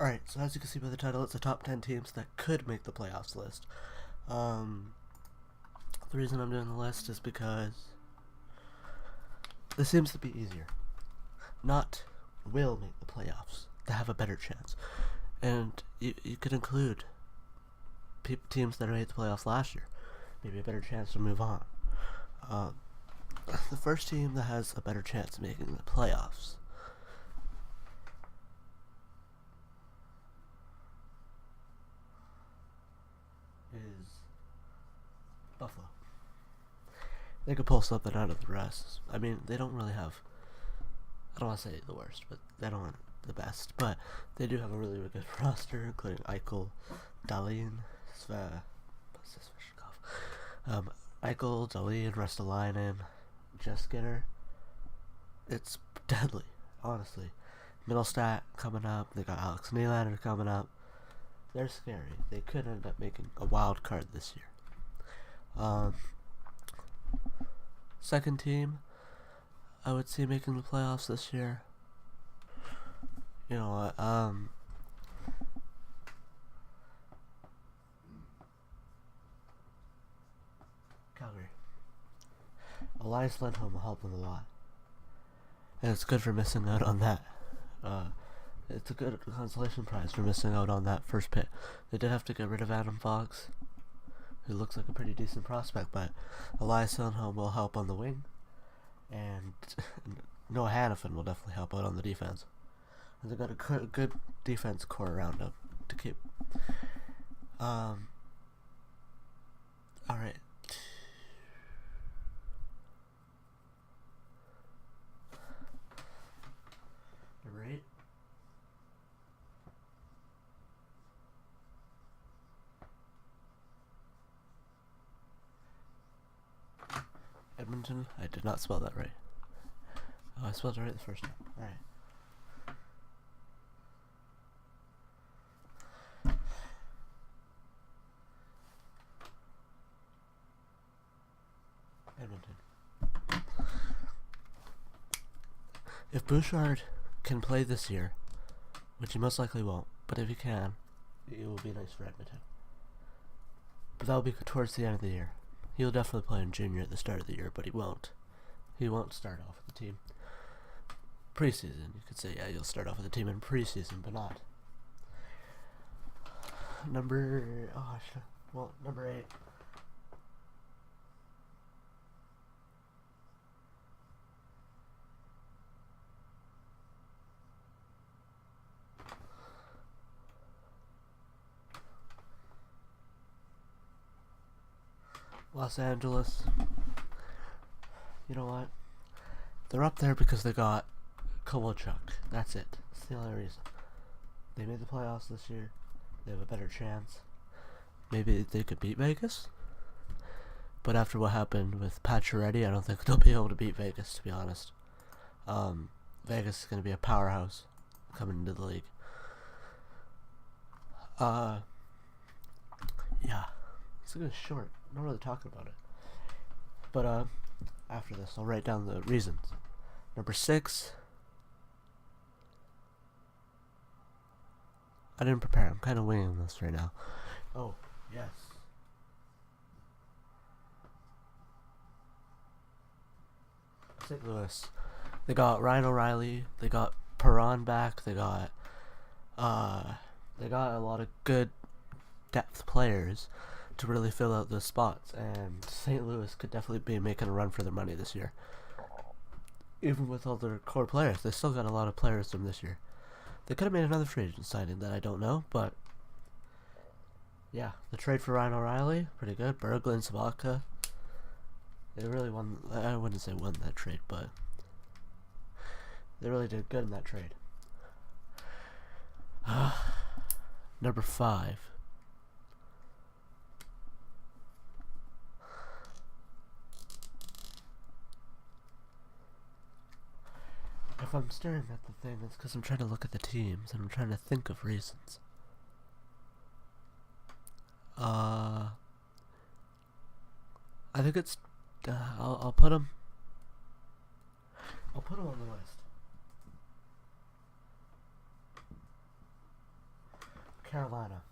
Alright, so as you can see by the title, it's the top 10 teams that could make the playoffs list. The reason I'm doing the list is because this seems to be easier. Not will make the playoffs, they have a better chance. And you could include teams that made the playoffs last year. Maybe a better chance to move on. The first team that has a better chance of making the playoffs is Buffalo. They could pull something out of the rest. I mean, they don't really have, I don't want to say the worst, but they don't have the best. But they do have a really good roster, including Eichel, Dahlin, Eichel, Dahlin, Ristolainen, Skinner. It's deadly, honestly. Middlestat coming up. They got Alex Nylander coming up. They're scary. They could end up making a wild card this year. Second team, I would see making the playoffs this year. You know what? Calgary. Elias Lindholm will help them a lot, and it's good for missing out on that. It's a good consolation prize for missing out on that first pick. They did have to get rid of Adam Fox, who looks like a pretty decent prospect, but Elias Lindholm will help on the wing, and Noah Hannafin will definitely help out on the defense. And they've got a good defense core around them to keep. Alright. Number 8. Edmonton. I did not spell that right. Oh, I spelled it right the first time. Alright. Edmonton. If Bouchard can play this year, which he most likely won't, but if he can, it will be nice for Edmonton. But that will be towards the end of the year. He'll definitely play in junior at the start of the year, but he won't. He won't start off with the team. Preseason, you could say, yeah, you'll start off with the team in preseason, but not. Number 8. Los Angeles. You know what? They're up there because they got Kovalchuk. That's it. That's the only reason. They made the playoffs this year. They have a better chance. Maybe they could beat Vegas. But after what happened with Pacioretty, I don't think they'll be able to beat Vegas, to be honest. Vegas is going to be a powerhouse coming into the league. Yeah. It's a good short. I'm not really talking about it. But, after this, I'll write down the reasons. Number 6. I didn't prepare. I'm kind of winging this right now. Oh, yes. St. Louis. They got Ryan O'Reilly. They got Perron back. They got a lot of good depth players to really fill out the spots, and St. Louis could definitely be making a run for their money this year. Even with all their core players, they still got a lot of players from this year. They could have made another free agent signing that I don't know, but yeah, the trade for Ryan O'Reilly, pretty good. Berglund, Sabatka, they really won. I wouldn't say won that trade, but they really did good in that trade. Number 5. If I'm staring at the thing, it's because I'm trying to look at the teams and I'm trying to think of reasons. I think it's. I'll put them. I'll put them on the list. Carolina.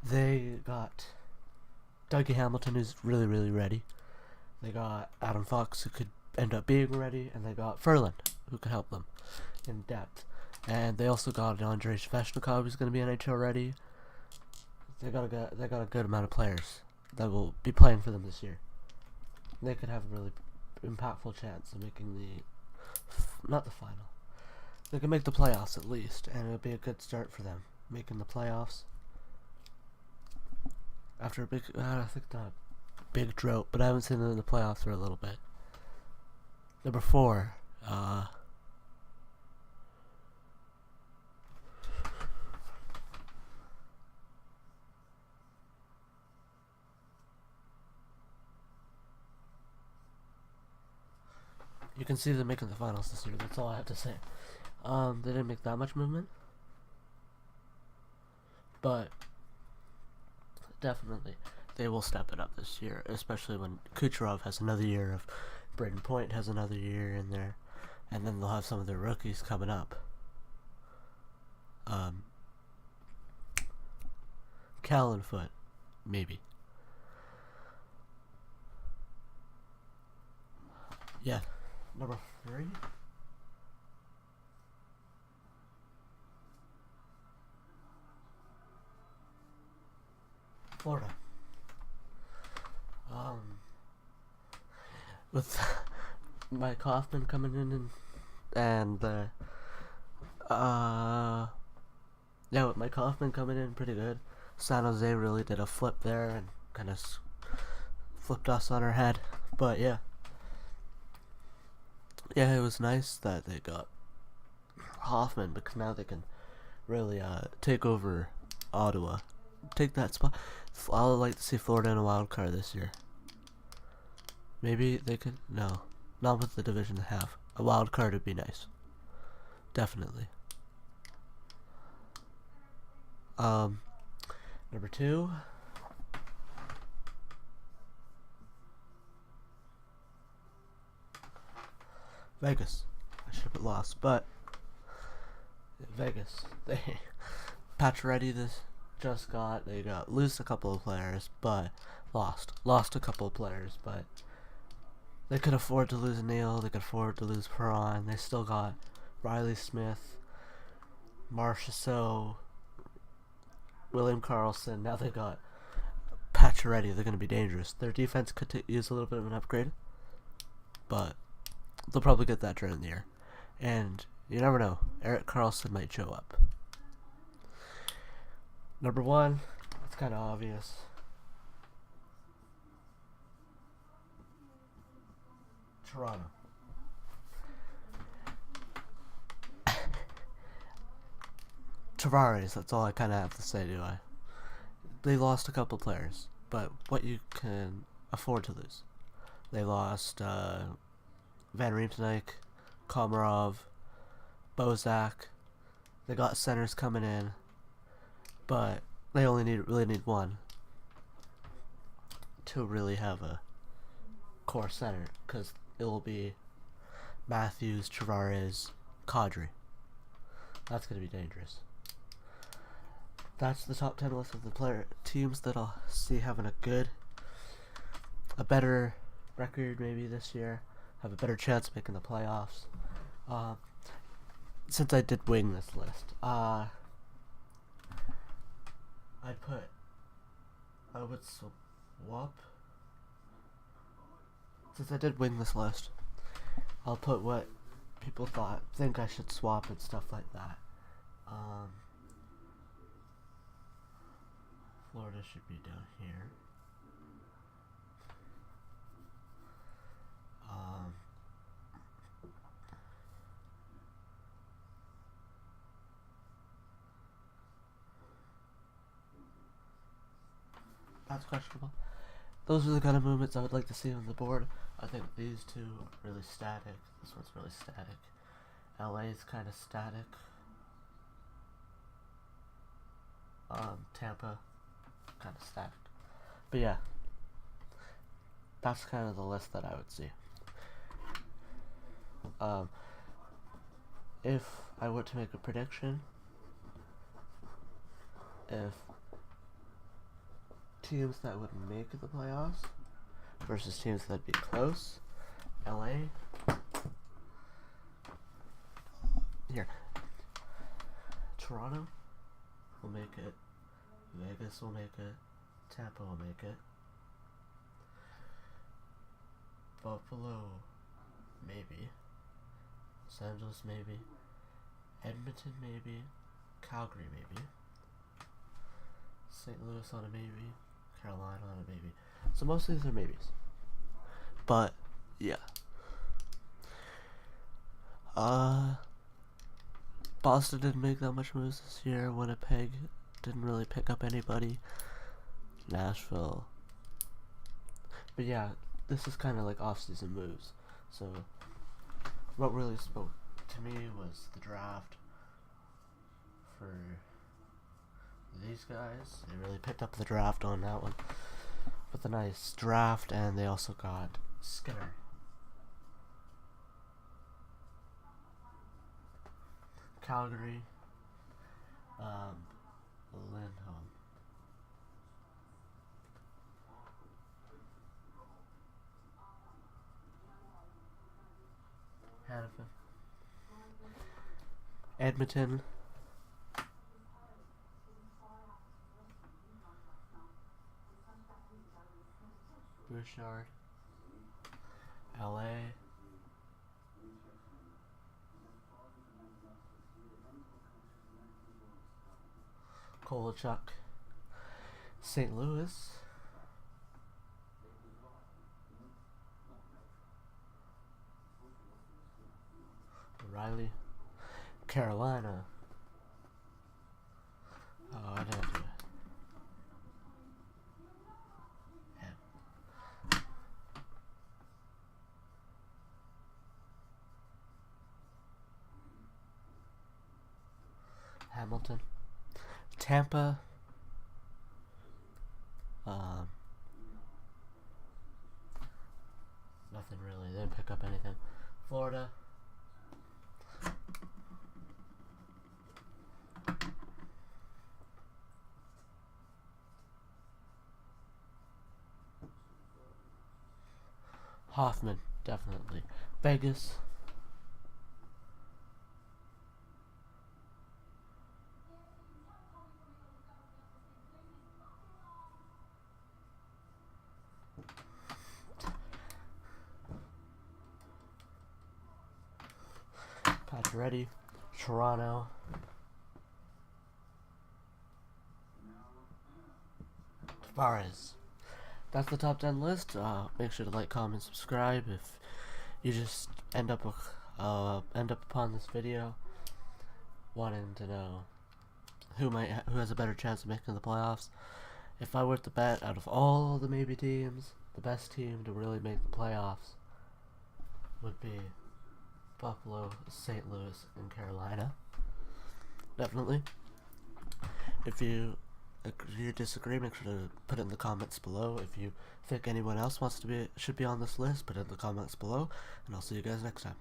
They got Dougie Hamilton, who's really, really ready. They got Adam Fox, who could end up being ready, and they got Ferland, who could help them in depth. And they also got Andrei Sveshnikov, who's going to be NHL ready. They got a good amount of players that will be playing for them this year. They could have a really impactful chance of making not the final. They can make the playoffs at least, and it'll be a good start for them making the playoffs. After a big, I think not a big drought, but I haven't seen them in the playoffs for a little bit. Number 4, you can see them making the finals this year. That's all I have to say. They didn't make that much movement, but definitely they will step it up this year, especially when Kucherov has another year of, Braden Point has another year in there, and then they'll have some of their rookies coming up. Callan Foot, maybe. Yeah, number 3. Florida. With Mike Hoffman coming in and with Mike Hoffman coming in pretty good. San Jose really did a flip there and kind of flipped us on our head. But yeah, it was nice that they got Hoffman, because now they can really take over Ottawa, take that spot. I would like to see Florida in a wild card this year. Maybe they could. No, not with the division they have. A wild card would be nice. Definitely. Number 2. Vegas. I should have lost, but Vegas. They Pacioretty they got lose a couple of players, but lost a couple of players, but they could afford to lose Neil. They could afford to lose Perron. They still got Riley Smith, Marchessault, William Karlsson. Now they got Pacioretty. They're going to be dangerous. Their defense could use a little bit of an upgrade, but they'll probably get that during the year. And you never know, Erik Karlsson might show up. Number 1, it's kind of obvious. Toronto. Tavares, that's all I kind of have to say, do I? They lost a couple players, but what you can afford to lose. They lost Van Riemsdyk, Komarov, Bozak. They got centers coming in, but they only really need one to really have a core center, because it will be Matthews, Tavares, Kadri. That's going to be dangerous. That's the top 10 list of the teams that I'll see having a better record maybe this year, have a better chance of making the playoffs. Since I did wing this list, I would swap. Since I did wing this list, I'll put what people think I should swap and stuff like that. Florida should be down here. That's questionable. Those are the kind of movements I would like to see on the board. I think these two are really static. This one's really static. LA is kind of static. Tampa, kind of static. But yeah, that's kind of the list that I would see. If I were to make a prediction, if teams that would make the playoffs versus teams that'd be close. LA. Here. Toronto will make it. Vegas will make it. Tampa will make it. Buffalo, maybe. Los Angeles, maybe. Edmonton, maybe. Calgary, maybe. St. Louis on a maybe. Carolina on a maybe. So most of these are maybes. But, yeah. Boston didn't make that much moves this year. Winnipeg didn't really pick up anybody. Nashville. But yeah, this is kind of like off-season moves. So, what really spoke to me was the draft for these guys. They really picked up the draft on that one with a nice draft, and they also got Skinner. Calgary, Lindholm. Hanifin. Edmonton. Bouchard. LA. Kovalchuk. St. Louis. Riley. Carolina. Oh, I didn't do it. Hamilton. Tampa. Nothing really. They didn't pick up anything. Florida. Hoffman, definitely. Vegas. Pacioretty. Toronto. Tavares. That's the top 10 list. Make sure to like, comment, subscribe if you just end up upon this video wanting to know who has a better chance of making the playoffs. If I were to bet, out of all the maybe teams, the best team to really make the playoffs would be Buffalo, St. Louis, and Carolina. Definitely. If you disagree, make sure to put it in the comments below. If you think anyone else should be on this list, put it in the comments below, and I'll see you guys next time.